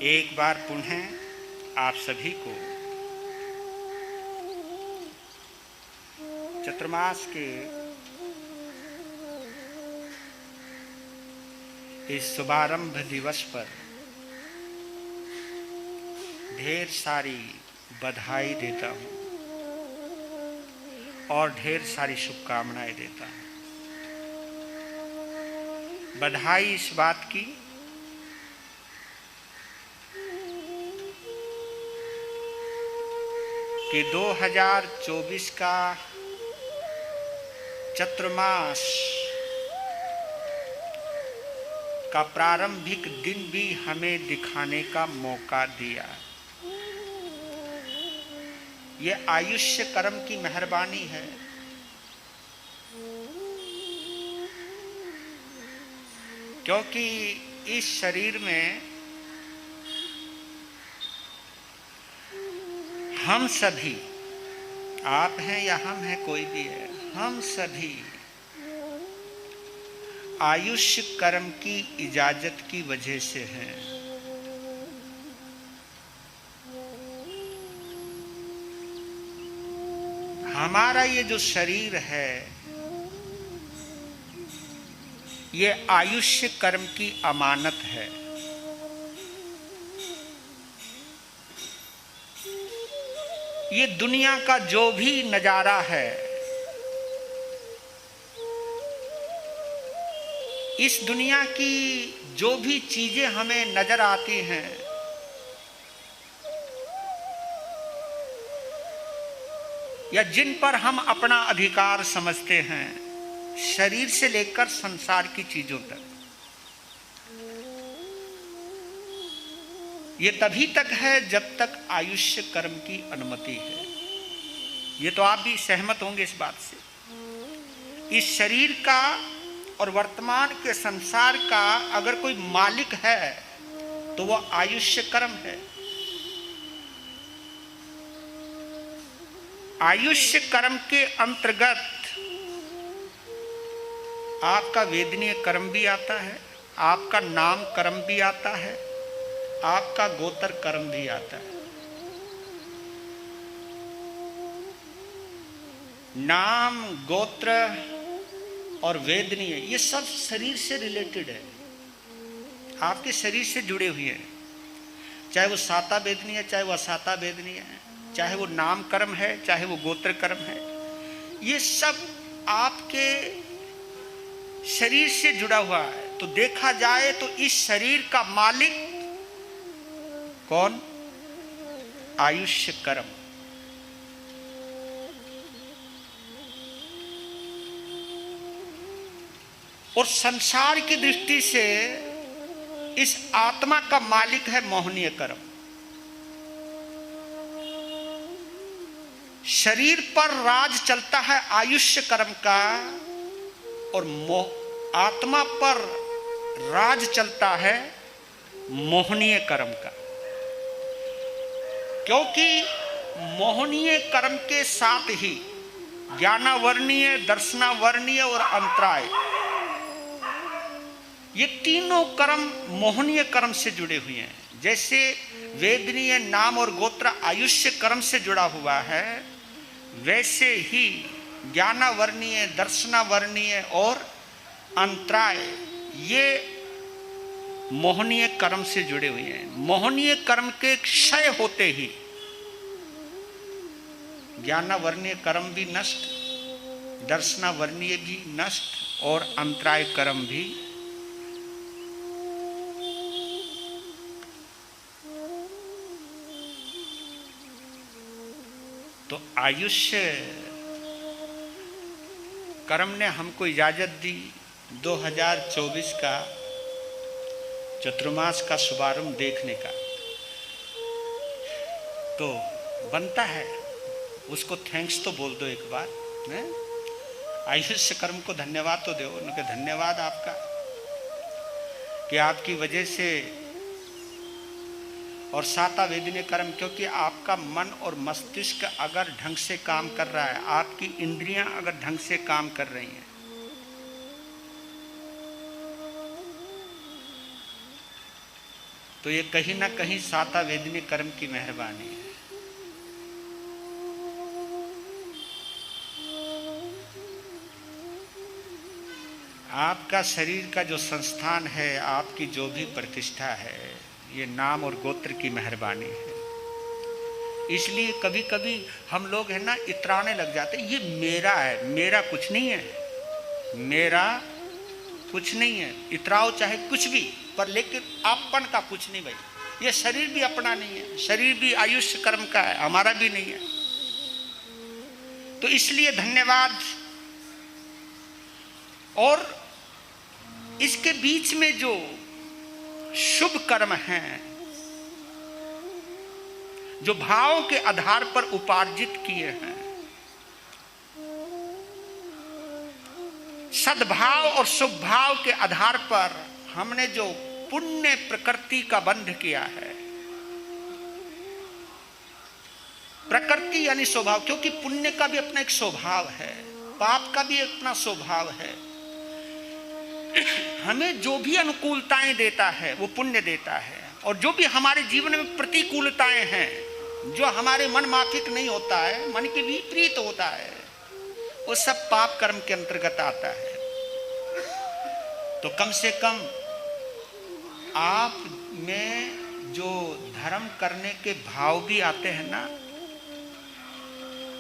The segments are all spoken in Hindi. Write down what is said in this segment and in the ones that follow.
एक बार पुनः आप सभी को चतुर्मास के इस शुभारंभ दिवस पर ढेर सारी बधाई देता हूँ और ढेर सारी शुभकामनाएं देता हूँ। बधाई इस बात की कि 2024 का चतुर्मास का प्रारंभिक दिन भी हमें दिखाने का मौका दिया। ये आयुष्य कर्म की मेहरबानी है। क्योंकि इस शरीर में हम सभी, आप हैं या हम हैं, कोई भी है, हम सभी आयुष्य कर्म की इजाजत की वजह से हैं। हमारा ये जो शरीर है ये आयुष्य कर्म की अमानत है। ये दुनिया का जो भी नजारा है, इस दुनिया की जो भी चीजें हमें नजर आती हैं, या जिन पर हम अपना अधिकार समझते हैं, शरीर से लेकर संसार की चीजों तक, ये तभी तक है जब तक आयुष्य कर्म की अनुमति है। ये तो आप भी सहमत होंगे इस बात से। इस शरीर का और वर्तमान के संसार का अगर कोई मालिक है तो वह आयुष्य कर्म है। आयुष्य कर्म के अंतर्गत आपका वेदनीय कर्म भी आता है, आपका नाम कर्म भी आता है, आपका गोत्र कर्म भी आता है। नाम, गोत्र और वेदनीय ये सब शरीर से रिलेटेड है, आपके शरीर से जुड़े हुए हैं। चाहे वो साता वेदनीय है, चाहे वो असाता वेदनीय है, चाहे वो नाम कर्म है, चाहे वो गोत्र कर्म है, ये सब आपके शरीर से जुड़ा हुआ है। तो देखा जाए तो इस शरीर का मालिक कौन? आयुष्य कर्म। और संसार की दृष्टि से इस आत्मा का मालिक है मोहनीय कर्म। शरीर पर राज चलता है आयुष्य कर्म का और आत्मा पर राज चलता है मोहनीय कर्म का। क्योंकि मोहनीय कर्म के साथ ही ज्ञानावर्णीय, दर्शनावर्णीय और अंतराय, ये तीनों कर्म मोहनीय कर्म से जुड़े हुए हैं। जैसे वेदनीय, नाम और गोत्र आयुष्य कर्म से जुड़ा हुआ है, वैसे ही ज्ञानावर्णीय, दर्शनावर्णीय और अंतराय ये मोहनीय कर्म से जुड़े हुए हैं। मोहनीय कर्म के क्षय होते ही ज्ञानावर्णीय कर्म भी नष्ट, दर्शनावर्णीय भी नष्ट और अंतराय कर्म भी। तो आयुष्य कर्म ने हमको इजाजत दी 2024 का चतुर्मास का शुभारंभ देखने का। तो बनता है उसको थैंक्स तो बोल दो एक बार, हैं? आयुष्य कर्म को धन्यवाद तो दो। उनके धन्यवाद आपका कि आपकी वजह से, और साता वेदनीय कर्म क्योंकि आपका मन और मस्तिष्क अगर ढंग से काम कर रहा है, आपकी इंद्रियां अगर ढंग से काम कर रही हैं, तो ये कहीं ना कहीं साता वेदनी कर्म की मेहरबानी है। आपका शरीर का जो संस्थान है, आपकी जो भी प्रतिष्ठा है, ये नाम और गोत्र की मेहरबानी है। इसलिए कभी कभी हम लोग है ना इतराने लग जाते, ये मेरा है, मेरा कुछ नहीं है, मेरा कुछ नहीं है। इतराओ चाहे कुछ भी, पर लेकिन आपन का कुछ नहीं भाई। ये शरीर भी अपना नहीं है, शरीर भी आयुष्य कर्म का है, हमारा भी नहीं है। तो इसलिए धन्यवाद। और इसके बीच में जो शुभ कर्म हैं, जो भाव के आधार पर उपार्जित किए हैं, सद्भाव और शुभ भाव के आधार पर हमने जो पुण्य प्रकृति का बंध किया है, प्रकृति यानी स्वभाव, क्योंकि पुण्य का भी अपना एक स्वभाव है, पाप का भी अपना स्वभाव है। हमें जो भी अनुकूलताएं देता है वो पुण्य देता है, और जो भी हमारे जीवन में प्रतिकूलताएं हैं, जो हमारे मन माफिक नहीं होता है, मन के विपरीत होता है, वो सब पाप कर्म के अंतर्गत आता है। तो कम से कम आप में जो धर्म करने के भाव भी आते हैं ना,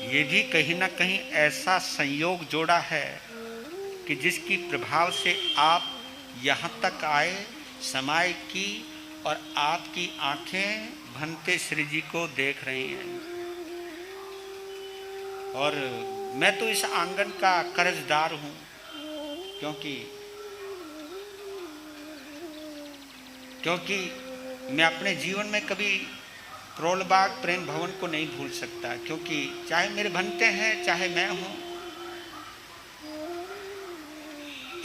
ये भी कहीं ना कहीं ऐसा संयोग जोड़ा है कि जिसकी प्रभाव से आप यहाँ तक आए, समाय की, और आपकी आंखें भंते श्री जी को देख रही हैं। और मैं तो इस आंगन का कर्जदार हूँ, क्योंकि मैं अपने जीवन में कभी प्रोलबाग प्रेम भवन को नहीं भूल सकता, क्योंकि चाहे मेरे भंते हैं, चाहे मैं हूँ,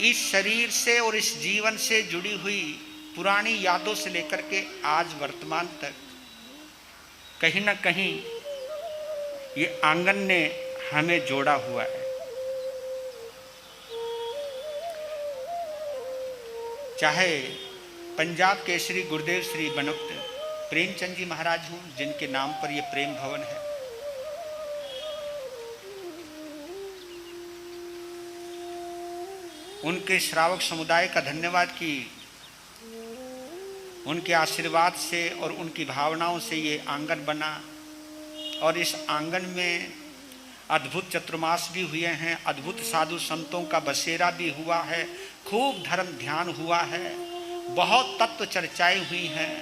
इस शरीर से और इस जीवन से जुड़ी हुई पुरानी यादों से लेकर के आज वर्तमान तक कहीं ना कहीं ये आंगन ने हमें जोड़ा हुआ है। चाहे पंजाब केसरी गुरुदेव श्री बनमुक्त प्रेमचंद जी महाराज हों, जिनके नाम पर ये प्रेम भवन है, उनके श्रावक समुदाय का धन्यवाद कि उनके आशीर्वाद से और उनकी भावनाओं से ये आंगन बना, और इस आंगन में अद्भुत चतुर्मास भी हुए हैं, अद्भुत साधु संतों का बसेरा भी हुआ है, खूब धर्म ध्यान हुआ है, बहुत तत्व चर्चाएं हुई हैं,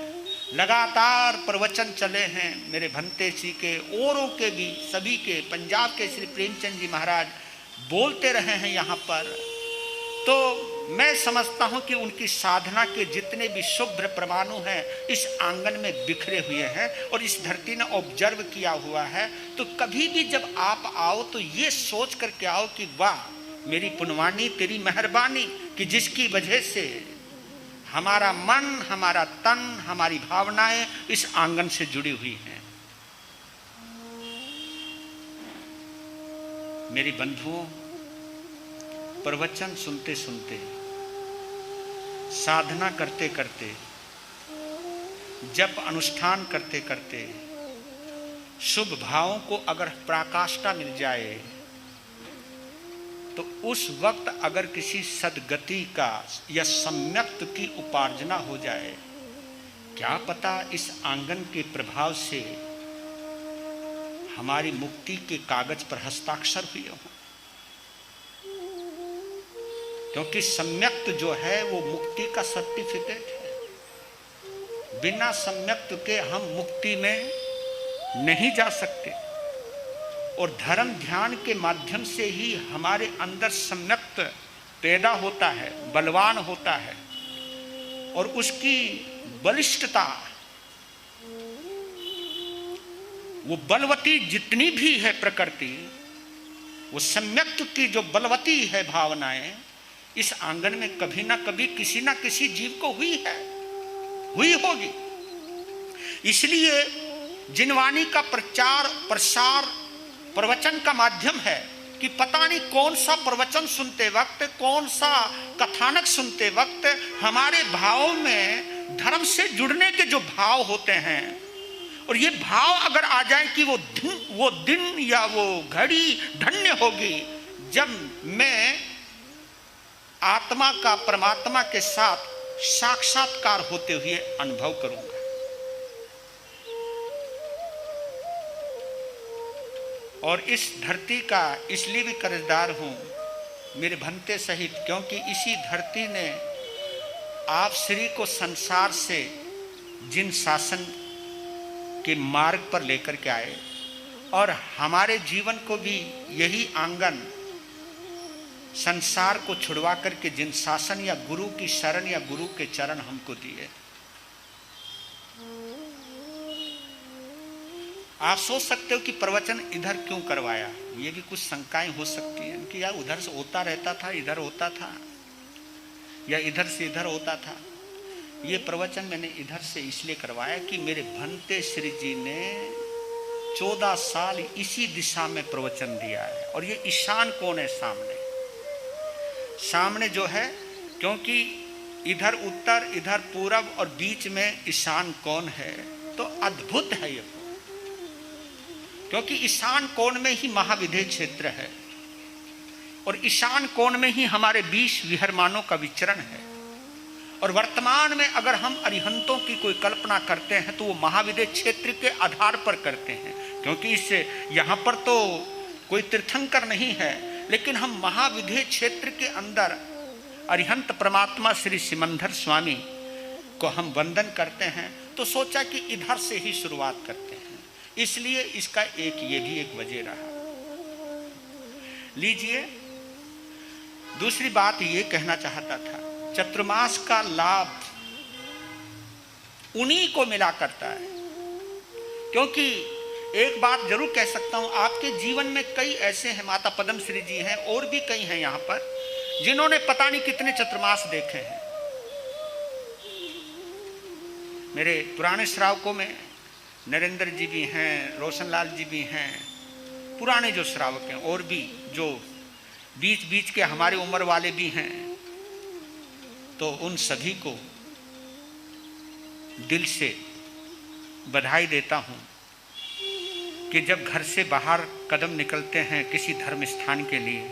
लगातार प्रवचन चले हैं मेरे भंते जी के, औरों के भी, सभी के, पंजाब के श्री प्रेमचंद जी महाराज बोलते रहे हैं यहाँ पर। तो मैं समझता हूँ कि उनकी साधना के जितने भी शुभ्र परमाणु हैं इस आंगन में बिखरे हुए हैं, और इस धरती ने ऑब्जर्व किया हुआ है। तो कभी भी जब आप आओ तो ये सोच करके आओ कि वाह मेरी पुण्यवानी, तेरी मेहरबानी, कि जिसकी वजह से हमारा मन, हमारा तन, हमारी भावनाएं इस आंगन से जुड़ी हुई हैं। मेरी बंधुओं, प्रवचन सुनते सुनते, साधना करते करते, जप अनुष्ठान करते करते, शुभ भावों को अगर पराकाष्ठा मिल जाए तो उस वक्त अगर किसी सद्गति का या सम्यक्त की उपार्जना हो जाए, क्या पता इस आंगन के प्रभाव से हमारी मुक्ति के कागज पर हस्ताक्षर हुए हों। क्योंकि सम्यक्त जो है वो मुक्ति का सर्टिफिकेट है। बिना सम्यक्त के हम मुक्ति में नहीं जा सकते, और धर्म ध्यान के माध्यम से ही हमारे अंदर सम्यक्त पैदा होता है, बलवान होता है, और उसकी बलिष्ठता, वो बलवती जितनी भी है प्रकृति, वो सम्यक्त की जो बलवती है भावनाएं, इस आंगन में कभी ना कभी किसी ना किसी जीव को हुई है, हुई होगी। इसलिए जिनवाणी का प्रचार प्रसार प्रवचन का माध्यम है कि पता नहीं कौन सा प्रवचन सुनते वक्त, कौन सा कथानक सुनते वक्त हमारे भावों में धर्म से जुड़ने के जो भाव होते हैं, और ये भाव अगर आ जाए कि वो दिन या वो घड़ी धन्य होगी जब मैं आत्मा का परमात्मा के साथ साक्षात्कार होते हुए अनुभव करूंगा। और इस धरती का इसलिए भी कर्जदार हूं मेरे भंते सहित, क्योंकि इसी धरती ने आप श्री को संसार से जिन शासन के मार्ग पर लेकर के आए, और हमारे जीवन को भी यही आंगन संसार को छुड़वा करके जिन शासन या गुरु की शरण या गुरु के चरण हमको दिए। आप सोच सकते हो कि प्रवचन इधर क्यों करवाया, ये भी कुछ शंकाएं हो सकती हैं कि यार उधर से होता रहता था, इधर होता था, या इधर से इधर होता था। ये प्रवचन मैंने इधर से इसलिए करवाया कि मेरे भंते श्री जी ने 14 साल इसी दिशा में प्रवचन दिया है। और ये ईशान कौन है सामने जो है, क्योंकि इधर उत्तर, इधर पूरब और बीच में ईशान कौन है, तो अद्भुत है ये, क्योंकि ईशान कोण में ही महाविधेय क्षेत्र है और ईशान कोण में ही हमारे 20 विहरमानों का विचरण है। और वर्तमान में अगर हम अरिहंतों की कोई कल्पना करते हैं तो वो महाविधेय क्षेत्र के आधार पर करते हैं, क्योंकि इससे यहाँ पर तो कोई तीर्थंकर नहीं है, लेकिन हम महाविधेय क्षेत्र के अंदर अरिहंत परमात्मा श्री सिमंदर स्वामी को हम वंदन करते हैं। तो सोचा कि इधर से ही शुरुआत करते हैं, इसलिए इसका ये भी एक वजह रहा। लीजिए, दूसरी बात ये कहना चाहता था, चतुर्मास का लाभ उन्हीं को मिला करता है। क्योंकि एक बात जरूर कह सकता हूं, आपके जीवन में कई ऐसे हैं, माता पद्म श्री जी हैं और भी कई हैं यहां पर, जिन्होंने पता नहीं कितने चतुर्मास देखे हैं। मेरे पुराने श्रावकों में नरेंद्र जी भी हैं, रोशनलाल जी भी हैं, पुराने जो श्रावक हैं, और भी जो बीच बीच के हमारे उम्र वाले भी हैं। तो उन सभी को दिल से बधाई देता हूं कि जब घर से बाहर कदम निकलते हैं किसी धर्म स्थान के लिए,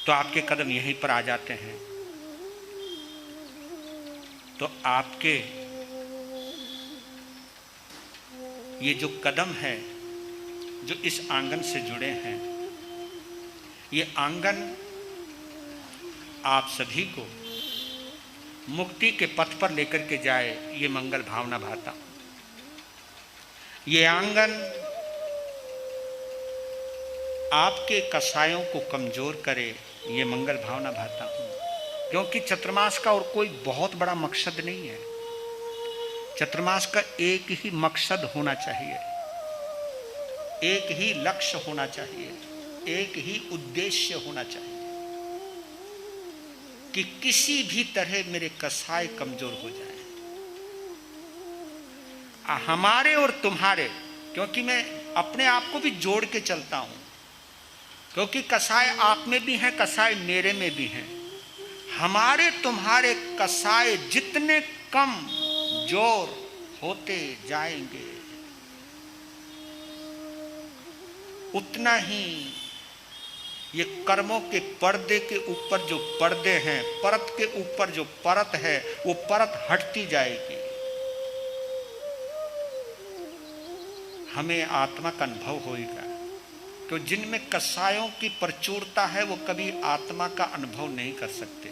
तो आपके कदम यहीं पर आ जाते हैं। तो आपके ये जो कदम है जो इस आंगन से जुड़े हैं, ये आंगन आप सभी को मुक्ति के पथ पर लेकर के जाए, ये मंगल भावना भाता हूं। ये आंगन आपके कसायों को कमजोर करे, ये मंगल भावना भाता हूं। क्योंकि चतुर्मास का और कोई बहुत बड़ा मकसद नहीं है। चतुर्मास का एक ही मकसद होना चाहिए, एक ही लक्ष्य होना चाहिए, एक ही उद्देश्य होना चाहिए कि किसी भी तरह मेरे कसाय कमजोर हो जाए, हमारे और तुम्हारे। क्योंकि मैं अपने आप को भी जोड़ के चलता हूं, क्योंकि कसाय आप में भी हैं, कसाय मेरे में भी हैं। हमारे तुम्हारे कसाय जितने कम जोर होते जाएंगे, उतना ही ये कर्मों के पर्दे के ऊपर जो पर्दे हैं, परत के ऊपर जो परत है, वो परत हटती जाएगी। हमें आत्मा का अनुभव होगा, तो जिनमें कसायों की प्रचुरता है वो कभी आत्मा का अनुभव नहीं कर सकते,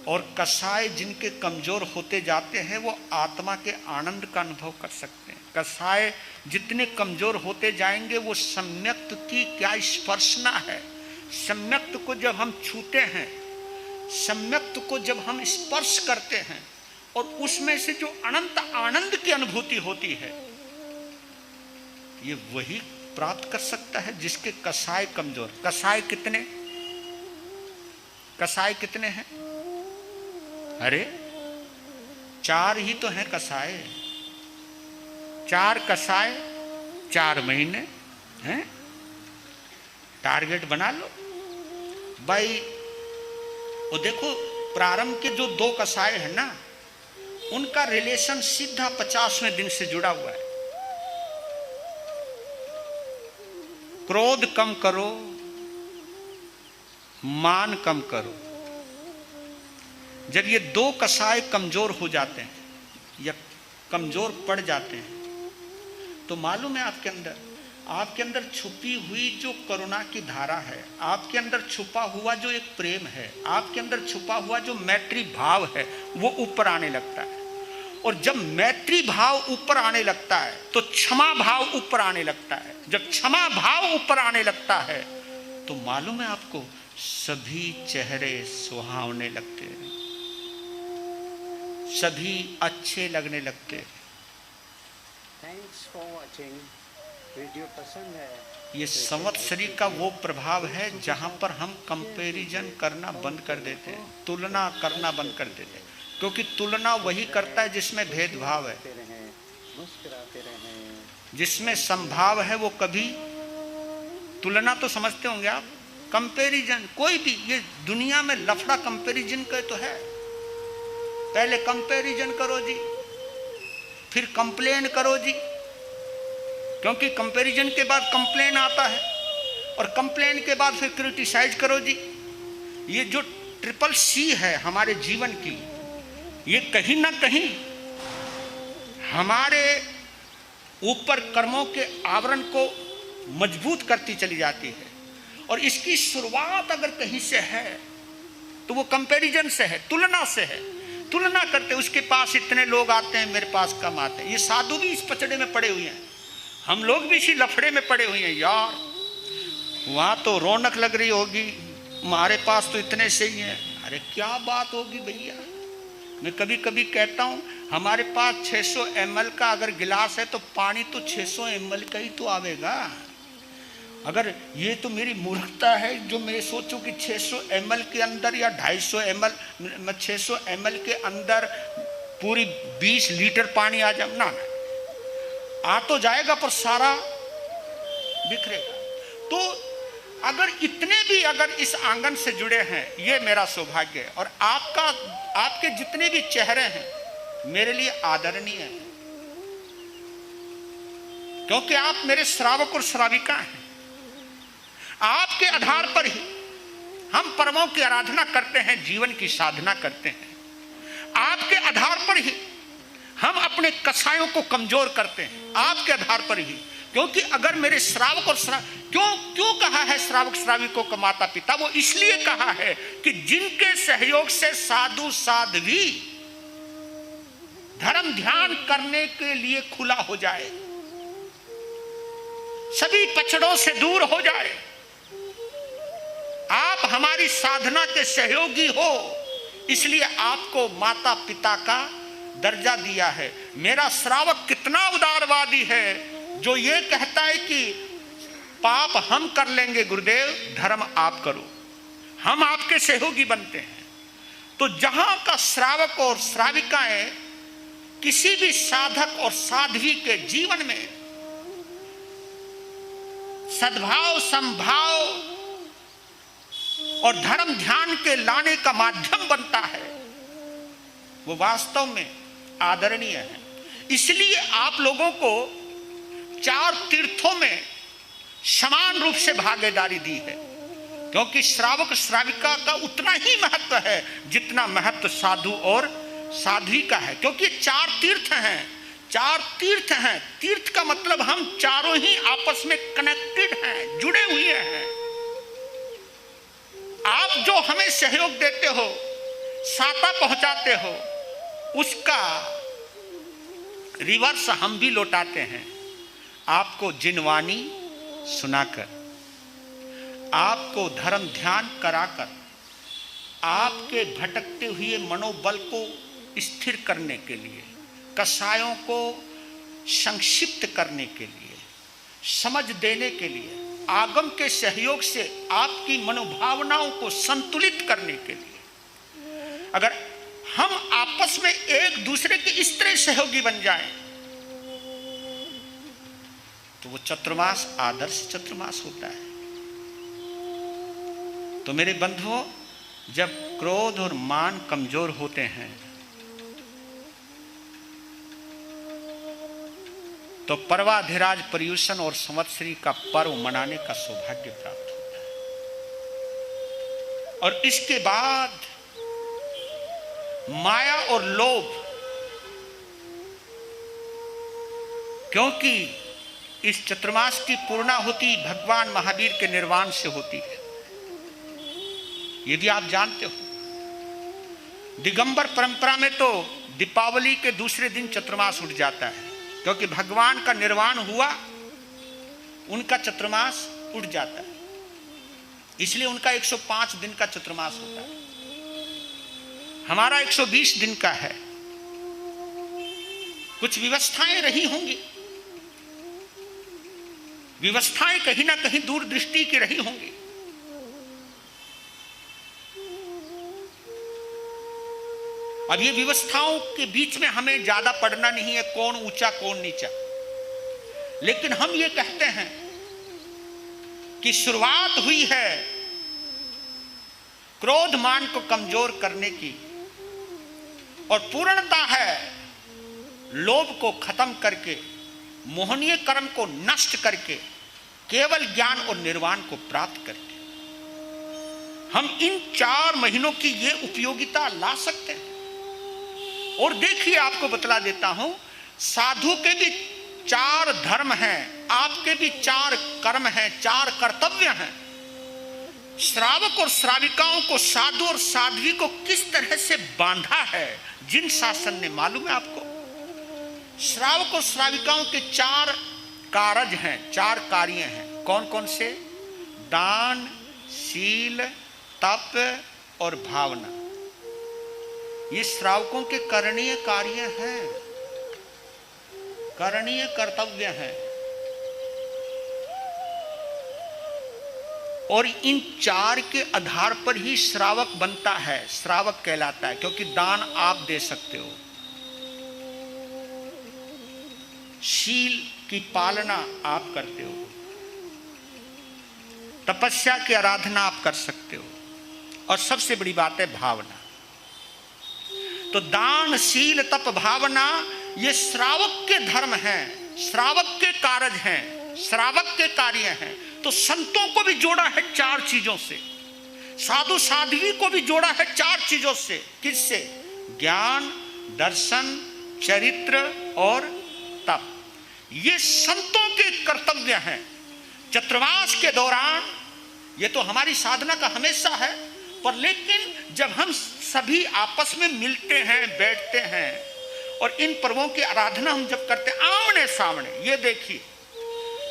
और कसाय जिनके कमजोर होते जाते हैं वो आत्मा के आनंद का अनुभव कर सकते हैं। कसाय जितने कमजोर होते जाएंगे, वो सम्यक्त की क्या स्पर्शना है। सम्यक्त को जब हम छूते हैं, सम्यक्त को जब हम स्पर्श करते हैं, और उसमें से जो अनंत आनंद की अनुभूति होती है, ये वही प्राप्त कर सकता है जिसके कसाय कमजोर। कसाय कितने हैं? अरे 4 ही तो हैं कसाय। 4 कसाय 4 महीने हैं, टारगेट बना लो भाई। वो देखो, प्रारंभ के जो 2 कसाय हैं ना, उनका रिलेशन सीधा 50वें दिन से जुड़ा हुआ है। क्रोध कम करो, मान कम करो। जब ये दो कसाय कमजोर हो जाते हैं या कमजोर पड़ जाते हैं तो मालूम है आपके अंदर छुपी हुई जो करुणा की धारा है, आपके अंदर छुपा हुआ जो एक प्रेम है, आपके अंदर छुपा हुआ जो मैत्री भाव है, वो ऊपर आने लगता है। और जब मैत्री भाव ऊपर आने लगता है तो क्षमा भाव ऊपर आने लगता है। जब क्षमा भाव ऊपर आने लगता है तो मालूम है आपको, सभी चेहरे सुहावने लगते हैं, सभी अच्छे लगने लगते हैं। Thanks for watching. वीडियो पसंद है, ये संवत्सरी का वो प्रभाव है जहां पर हम कंपैरिजन करना बंद कर देते हैं, तुलना करना बंद कर देते हैं, क्योंकि तुलना वही करता है जिसमें भेदभाव है। मुस्कुराते रहें। जिसमें संभाव है वो कभी, तुलना तो समझते होंगे आप, कंपैरिजन कोई भी, ये दुनिया में लफड़ा कंपैरिजन का तो है। पहले कंपैरिजन करो जी, फिर कंप्लेन करो जी, क्योंकि कंपैरिजन के बाद कंप्लेन आता है और कंप्लेन के बाद फिर क्रिटिसाइज करो जी। ये जो ट्रिपल सी है हमारे जीवन की, ये कहीं ना कहीं हमारे ऊपर कर्मों के आवरण को मजबूत करती चली जाती है। और इसकी शुरुआत अगर कहीं से है तो वो कंपैरिजन से है, तुलना से है। तुलना करते, उसके पास इतने लोग आते हैं, मेरे पास कम आते हैं। ये साधु भी इस पचड़े में पड़े हुए हैं, हम लोग भी इसी लफड़े में पड़े हुए हैं। यार वहां तो रौनक लग रही होगी, हमारे पास तो इतने से ही हैं। अरे क्या बात होगी भैया, मैं कभी कभी कहता हूं हमारे पास 600 ml का अगर गिलास है तो पानी तो 600 ml का ही तो आवेगा। अगर ये तो मेरी मूर्खता है जो मैं सोचूं कि 600 ml के अंदर या 250 ml, 600 ml के अंदर पूरी 20 लीटर पानी आ जाए ना, आ तो जाएगा पर सारा बिखरेगा। तो अगर इतने भी अगर इस आंगन से जुड़े हैं, ये मेरा सौभाग्य है। और आपके जितने भी चेहरे हैं मेरे लिए आदरणीय हैं, क्योंकि आप मेरे श्रावक और श्राविका हैं। आपके आधार पर ही हम परमों की आराधना करते हैं, जीवन की साधना करते हैं। आपके आधार पर ही हम अपने कसायों को कमजोर करते हैं, आपके आधार पर ही। क्योंकि अगर मेरे श्रावक और क्यों कहा है श्रावक श्राविकों का माता पिता, वो इसलिए कहा है कि जिनके सहयोग से साधु साध्वी धर्म ध्यान करने के लिए खुला हो जाए, सभी पछड़ों से दूर हो जाए। आप हमारी साधना के सहयोगी हो, इसलिए आपको माता पिता का दर्जा दिया है। मेरा श्रावक कितना उदारवादी है जो ये कहता है कि पाप हम कर लेंगे गुरुदेव, धर्म आप करो, हम आपके सहयोगी बनते हैं। तो जहां का श्रावक और श्राविकाएं किसी भी साधक और साध्वी के जीवन में सद्भाव, संभाव और धर्म ध्यान के लाने का माध्यम बनता है, वो वास्तव में आदरणीय है। इसलिए आप लोगों को 4 तीर्थों में समान रूप से भागीदारी दी है, क्योंकि श्रावक श्राविका का उतना ही महत्व है जितना महत्व साधु और साध्वी का है। क्योंकि 4 तीर्थ हैं, 4 तीर्थ हैं। तीर्थ का मतलब हम चारों ही आपस में कनेक्टेड हैं, जुड़े हुए हैं। आप जो हमें सहयोग देते हो, साता पहुंचाते हो, उसका रिवर्स हम भी लौटाते हैं। आपको जिनवानी सुनाकर, आपको धर्म ध्यान कराकर, आपके भटकते हुए मनोबल को स्थिर करने के लिए, कसायों को संक्षिप्त करने के लिए, समझ देने के लिए, आगम के सहयोग से आपकी मनोभावनाओं को संतुलित करने के लिए, अगर हम आपस में एक दूसरे के इस तरह सहयोगी बन जाएं तो वो चतुर्मास आदर्श चतुर्मास होता है। तो मेरे बंधुओं, जब क्रोध और मान कमजोर होते हैं तो पर्वाधिराज पर्यूषण और संवत्सरी का पर्व मनाने का सौभाग्य प्राप्त होता है। और इसके बाद माया और लोभ, क्योंकि इस चतुर्मास की पूर्णाहुति भगवान महावीर के निर्वाण से होती है, ये भी आप जानते हो। दिगंबर परंपरा में तो दीपावली के दूसरे दिन चतुर्मास उठ जाता है, क्योंकि भगवान का निर्वाण हुआ, उनका चतुर्मास उठ जाता है, इसलिए उनका 105 दिन का चतुर्मास होता है। हमारा 120 दिन का है। कुछ व्यवस्थाएं रही होंगी, व्यवस्थाएं कहीं ना कहीं दूरदृष्टि की रही होंगी। अब ये व्यवस्थाओं के बीच में हमें ज्यादा पढ़ना नहीं है, कौन ऊंचा कौन नीचा, लेकिन हम ये कहते हैं कि शुरुआत हुई है क्रोध मान को कमजोर करने की, और पूर्णता है लोभ को खत्म करके, मोहनीय कर्म को नष्ट करके, केवल ज्ञान और निर्वाण को प्राप्त करके हम इन 4 महीनों की ये उपयोगिता ला सकते हैं। और देखिए, आपको बतला देता हूं, साधु के भी 4 धर्म हैं, आपके भी 4 कर्म हैं, 4 कर्तव्य हैं। श्रावक और श्राविकाओं को, साधु और साध्वी को किस तरह से बांधा है जिन शासन ने, मालूम है आपको? श्रावक और श्राविकाओं के 4 कारज हैं, 4 कार्य हैं। कौन कौन से? दान, शील, तप और भावना। ये श्रावकों के करणीय कार्य हैं, करणीय कर्तव्य हैं। और इन 4 के आधार पर ही श्रावक बनता है, श्रावक कहलाता है, क्योंकि दान आप दे सकते हो, शील की पालना आप करते हो, तपस्या की आराधना आप कर सकते हो, और सबसे बड़ी बात है भावना। तो दान, शील, तप, भावना ये श्रावक के धर्म हैं, श्रावक के कार्य हैं, श्रावक के कार्य हैं। तो संतों को भी जोड़ा है 4 चीजों से, साधु साध्वी को भी जोड़ा है 4 चीजों से। किससे? ज्ञान, दर्शन, चरित्र और तप। ये संतों के कर्तव्य हैं। चतुर्मास के दौरान ये तो हमारी साधना का हमेशा है, पर लेकिन जब हम सभी आपस में मिलते हैं, बैठते हैं, और इन पर्वों की आराधना हम जब करते हैं आमने सामने, ये देखिए,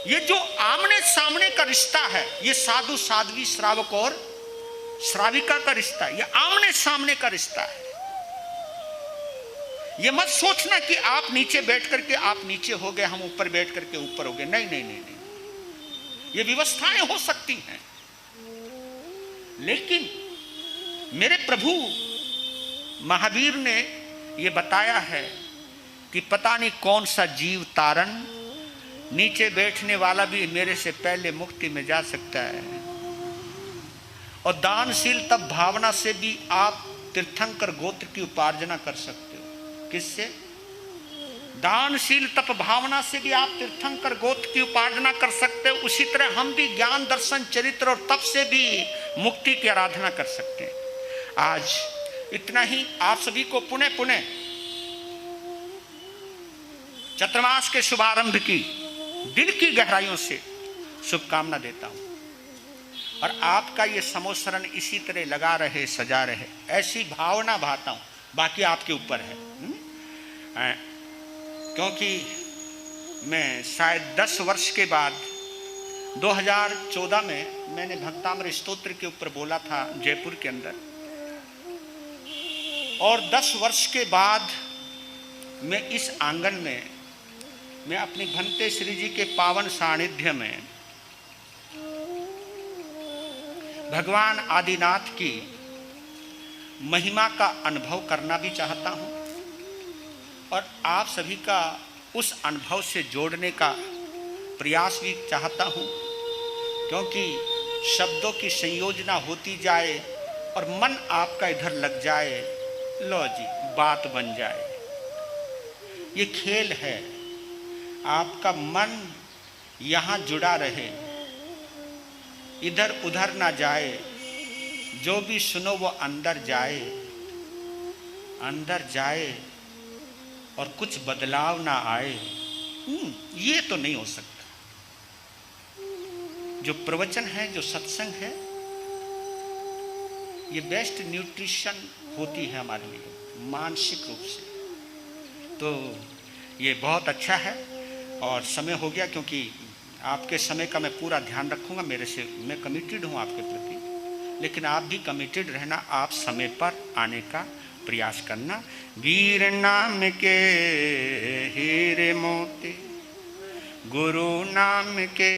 ये जो आमने सामने का रिश्ता है, ये साधु साध्वी, श्रावक और श्राविका का रिश्ता है, ये आमने सामने का रिश्ता है। ये मत सोचना कि आप नीचे बैठ करके आप नीचे हो गए, हम ऊपर बैठ करके ऊपर हो गए। नहीं नहीं नहीं नहीं, ये व्यवस्थाएं हो सकती हैं, लेकिन मेरे प्रभु महावीर ने ये बताया है कि पता नहीं कौन सा जीव तारण, नीचे बैठने वाला भी मेरे से पहले मुक्ति में जा सकता है। और दानशील तप भावना से भी आप तीर्थंकर गोत्र की उपार्जना कर सकते हो। किससे? दानशील तप भावना से भी आप तीर्थंकर गोत्र की उपार्जना कर सकते हो। उसी तरह हम भी ज्ञान, दर्शन, चरित्र और तप से भी मुक्ति की आराधना कर सकते हैं। आज इतना ही। आप सभी को पुनः पुनः चतुर्मास के शुभारंभ की दिल की गहराइयों से शुभकामना देता हूं, और आपका ये समोसरण इसी तरह लगा रहे, सजा रहे, ऐसी भावना भाता हूं। बाकी आपके ऊपर है। क्योंकि मैं शायद 10 वर्ष के बाद 2014 में मैंने भक्तामृत स्तोत्र के ऊपर बोला था जयपुर के अंदर, और 10 वर्ष के बाद मैं इस आंगन में, मैं अपनी भंते श्री जी के पावन सानिध्य में भगवान आदिनाथ की महिमा का अनुभव करना भी चाहता हूं, और आप सभी का उस अनुभव से जोड़ने का प्रयास भी चाहता हूं, क्योंकि शब्दों की संयोजना होती जाए और मन आपका इधर लग जाए, लो जी बात बन जाए। ये खेल है। आपका मन यहाँ जुड़ा रहे, इधर उधर ना जाए, जो भी सुनो वो अंदर जाए, अंदर जाए और कुछ बदलाव ना आए। ये तो नहीं हो सकता। जो प्रवचन है, जो सत्संग है, ये बेस्ट न्यूट्रिशन होती है हमारे लिए मानसिक रूप से। तो ये बहुत अच्छा है। और समय हो गया, क्योंकि आपके समय का मैं पूरा ध्यान रखूंगा। मैं कमिटेड हूँ आपके प्रति, लेकिन आप भी कमिटेड रहना। आप समय पर आने का प्रयास करना। वीर नाम के हीरे मोती, गुरु नाम के